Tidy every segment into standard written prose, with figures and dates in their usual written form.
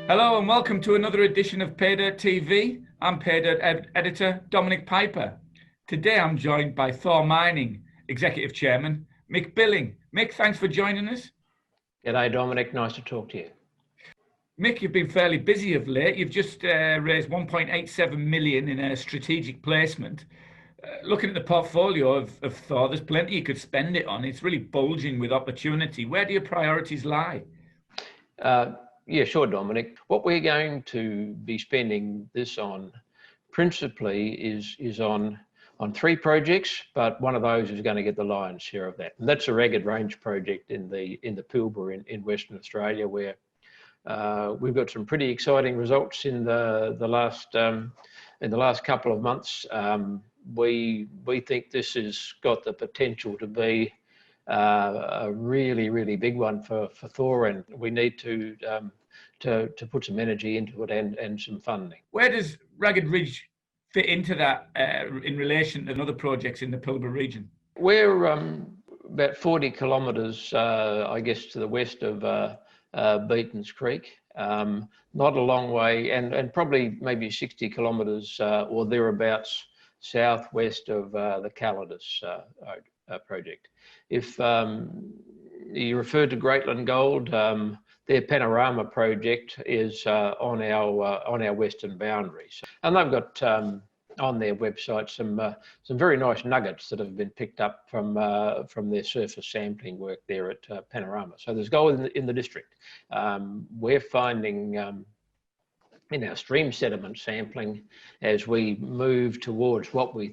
Hello and welcome to another edition of Paydirt TV. I'm Paydirt editor Dominic Piper. Today I'm joined by Thor Mining Executive Chairman Mick Billing. Mick, thanks for joining us. G'day Dominic, nice to talk to you. Mick, you've been fairly busy of late. You've just raised 1.87 million in a strategic placement. Looking at the portfolio of Thor, there's plenty you could spend it on. It's really bulging with opportunity. Where do your priorities lie? Yeah, sure, Dominic. What we're going to be spending this on principally is on three projects, but one of those is going to get the lion's share of that. And that's a Ragged Range project in the Pilbara in Western Australia, where we've got some pretty exciting results in the last couple of months. We think this has got the potential to be a really big one for Thor, and we need to put some energy into it and some funding. Where does Ragged Ridge fit into that in relation to other projects in the Pilbara region? We're about 40 kilometres, I guess, to the west of Beatons Creek. Not a long way, and probably maybe 60 kilometres or thereabouts southwest of the Calidus project. If you referred to Greatland Gold, their Panorama project is on our western boundaries, and they've got on their website some very nice nuggets that have been picked up from their surface sampling work there at Panorama. So there's gold in the district. We're finding in our stream sediment sampling, as we move towards what we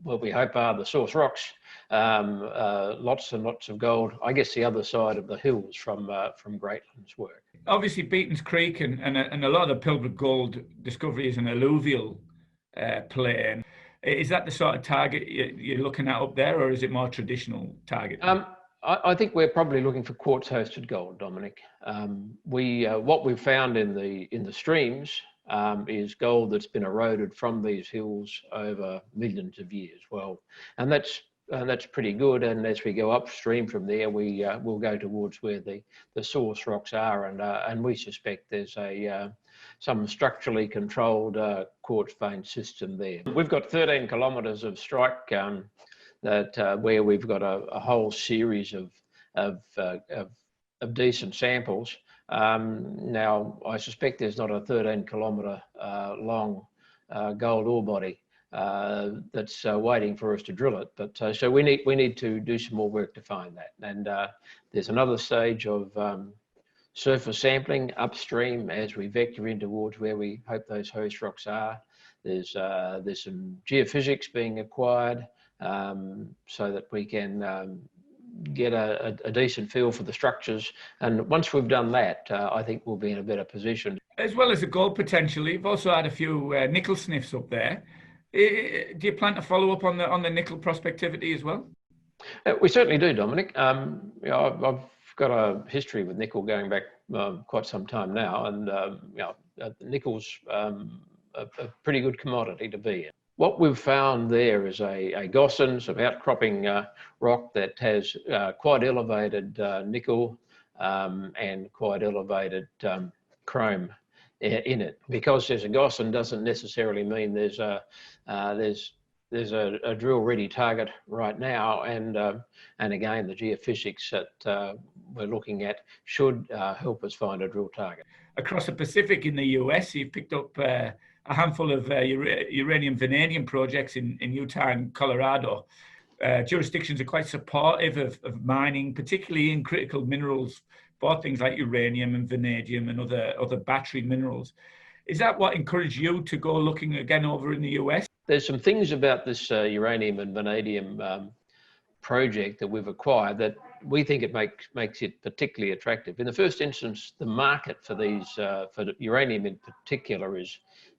hope are the source rocks, lots and lots of gold. I guess the other side of the hills from Greatland's work. Obviously, Beatons Creek and a lot of the Pilbara gold discovery is an alluvial play. Is that the sort of target you're looking at up there, or is it more traditional target? I think we're probably looking for quartz-hosted gold, Dominic. What we've found in the streams is gold that's been eroded from these hills over millions of years. Well, and that's pretty good. And as we go upstream from there, we'll go towards where the source rocks are, and we suspect there's some structurally controlled quartz vein system there. We've got 13 kilometres of strike where we've got a whole series of decent samples. Now, I suspect there's not a 13-kilometre long gold ore body that's waiting for us to drill it, but so we need to do some more work to find that. And there's another stage of surface sampling upstream as we vector in towards where we hope those host rocks are. There's some geophysics being acquired, so that we can get a decent feel for the structures. And once we've done that, I think we'll be in a better position. As well as the gold potential, you've also had a few nickel sniffs up there. Do you plan to follow up on the nickel prospectivity as well? We certainly do, Dominic. I've got a history with nickel going back quite some time now, and nickel's a pretty good commodity to be in. What we've found there is a gossan, some outcropping rock that has quite elevated nickel and quite elevated chrome in it. Because there's a gossan doesn't necessarily mean there's a drill ready target right now, and again the geophysics that we're looking at should help us find a drill target. Across the Pacific in the US, you've picked up a handful of uranium vanadium projects in Utah and Colorado. Jurisdictions are quite supportive of mining, particularly in critical minerals for things like uranium and vanadium and other battery minerals. Is that what encouraged you to go looking again over in the US? There's some things about this uranium and vanadium project that we've acquired that we think it makes it particularly attractive. In the first instance, the market for these, for uranium in particular,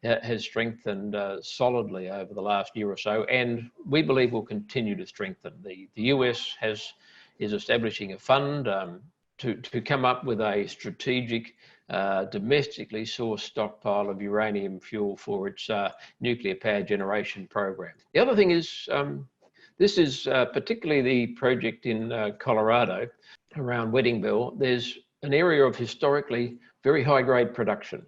has strengthened solidly over the last year or so, and we believe will continue to strengthen. The US is establishing a fund to come up with a strategic domestically sourced stockpile of uranium fuel for its nuclear power generation program. The other thing is, this is particularly the project in Colorado around Weddingville. There's an area of historically very high grade production.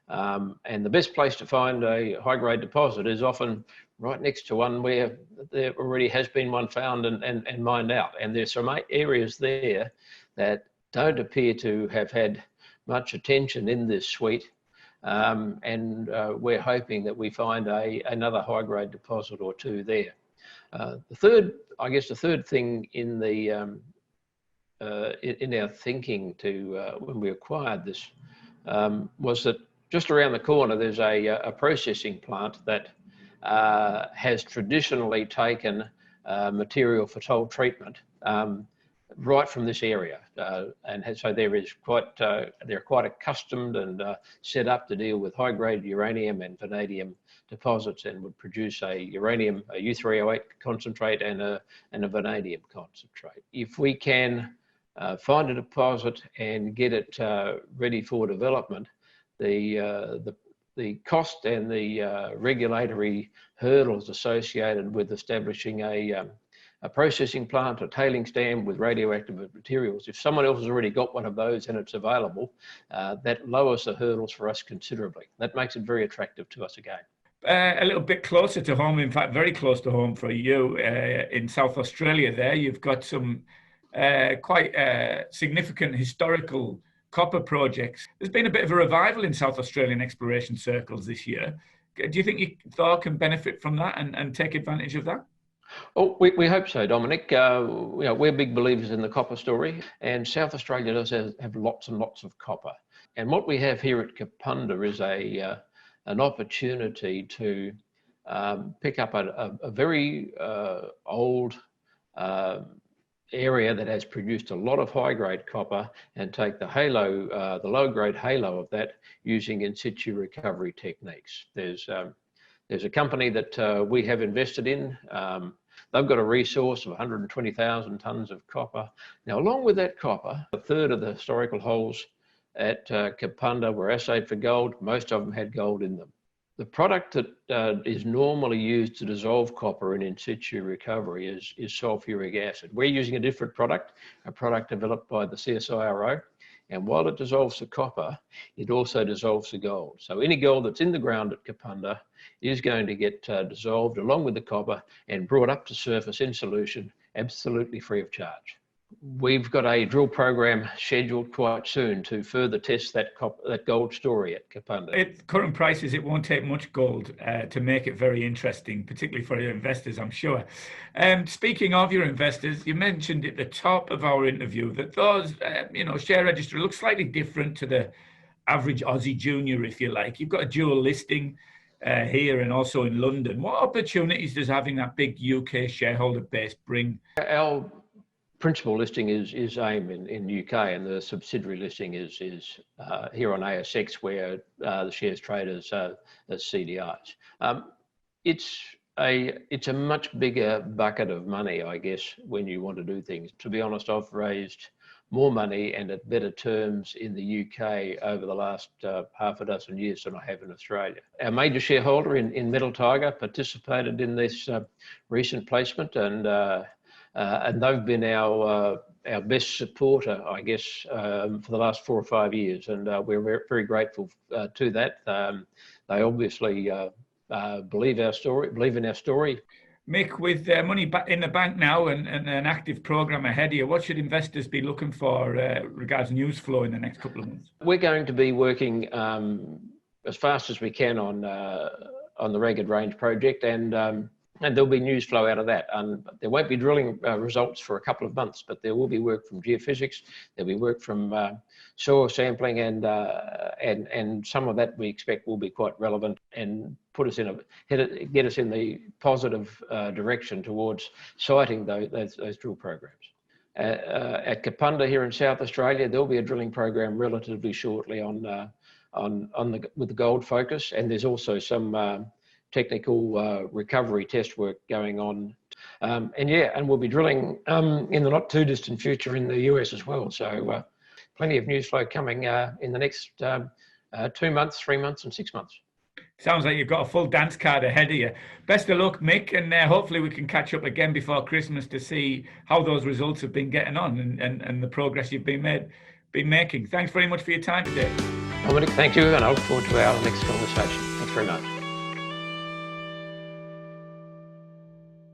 And the best place to find a high-grade deposit is often right next to one where there already has been one found and mined out. And there's some areas there that don't appear to have had much attention in this suite. And we're hoping that we find another high-grade deposit or two there. The third thing in our thinking when we acquired this was that just around the corner there's a processing plant that has traditionally taken material for toll treatment right from this area, and so they're quite accustomed and set up to deal with high-grade uranium and vanadium deposits, and would produce a uranium, a U3O8 concentrate and a vanadium concentrate. If we can find a deposit and get it ready for development, the cost and the regulatory hurdles associated with establishing a processing plant, a tailings dam with radioactive materials, if someone else has already got one of those and it's available, that lowers the hurdles for us considerably. That makes it very attractive to us again. A little bit closer to home, in fact, very close to home for you, in South Australia there, you've got some quite significant historical copper projects. There's been a bit of a revival in South Australian exploration circles this year. Do you think Thor can benefit from that and take advantage of that? Oh, we hope so, Dominic. We're big believers in the copper story, and South Australia does have lots and lots of copper. And what we have here at Kapunda is an opportunity to pick up a very old area that has produced a lot of high-grade copper and take the low-grade halo of that using in situ recovery techniques. There's a company that we have invested in. They've got a resource of 120,000 tonnes of copper. Now, along with that copper, a third of the historical holes at Kapunda were assayed for gold. Most of them had gold in them. The product that is normally used to dissolve copper in situ recovery is sulfuric acid. We're using a different product, a product developed by the CSIRO. And while it dissolves the copper, it also dissolves the gold. So any gold that's in the ground at Kapunda is going to get dissolved along with the copper and brought up to surface in solution, absolutely free of charge. We've got a drill program scheduled quite soon to further test that gold story at Kapunda. At current prices, it won't take much gold to make it very interesting, particularly for your investors, I'm sure. Speaking of your investors, you mentioned at the top of our interview that those, share register looks slightly different to the average Aussie junior, if you like. You've got a dual listing here and also in London. What opportunities does having that big UK shareholder base bring? Our principal listing is AIM in UK, and the subsidiary listing is here on ASX, where the shares trade as CDIs. It's a much bigger bucket of money, I guess, when you want to do things. To be honest, I've raised more money and at better terms in the UK over the last half a dozen years than I have in Australia. Our major shareholder in Metal Tiger participated in this recent placement, and they've been our best supporter, I guess, for the last 4 or 5 years, and we're very, very grateful to that. They obviously believe in our story. Mick, with money back in the bank now and an active program ahead of you, what should investors be looking for regards news flow in the next couple of months? We're going to be working as fast as we can on the Ragged Range project, and there'll be news flow out of that. There won't be drilling results for a couple of months, but there will be work from geophysics. There'll be work from soil sampling, and some of that we expect will be quite relevant and get us in the positive direction towards siting those drill programs. At Kapunda here in South Australia, there'll be a drilling program relatively shortly with the gold focus, and there's also some technical recovery test work going on. And we'll be drilling in the not too distant future in the US as well. So plenty of news flow coming in the next 2 months, 3 months and 6 months. Sounds like you've got a full dance card ahead of you. Best of luck, Mick, and hopefully we can catch up again before Christmas to see how those results have been getting on and the progress you've been made. been making. Thanks very much for your time today. Dominic, thank you, and I look forward to our next conversation. Thanks very much.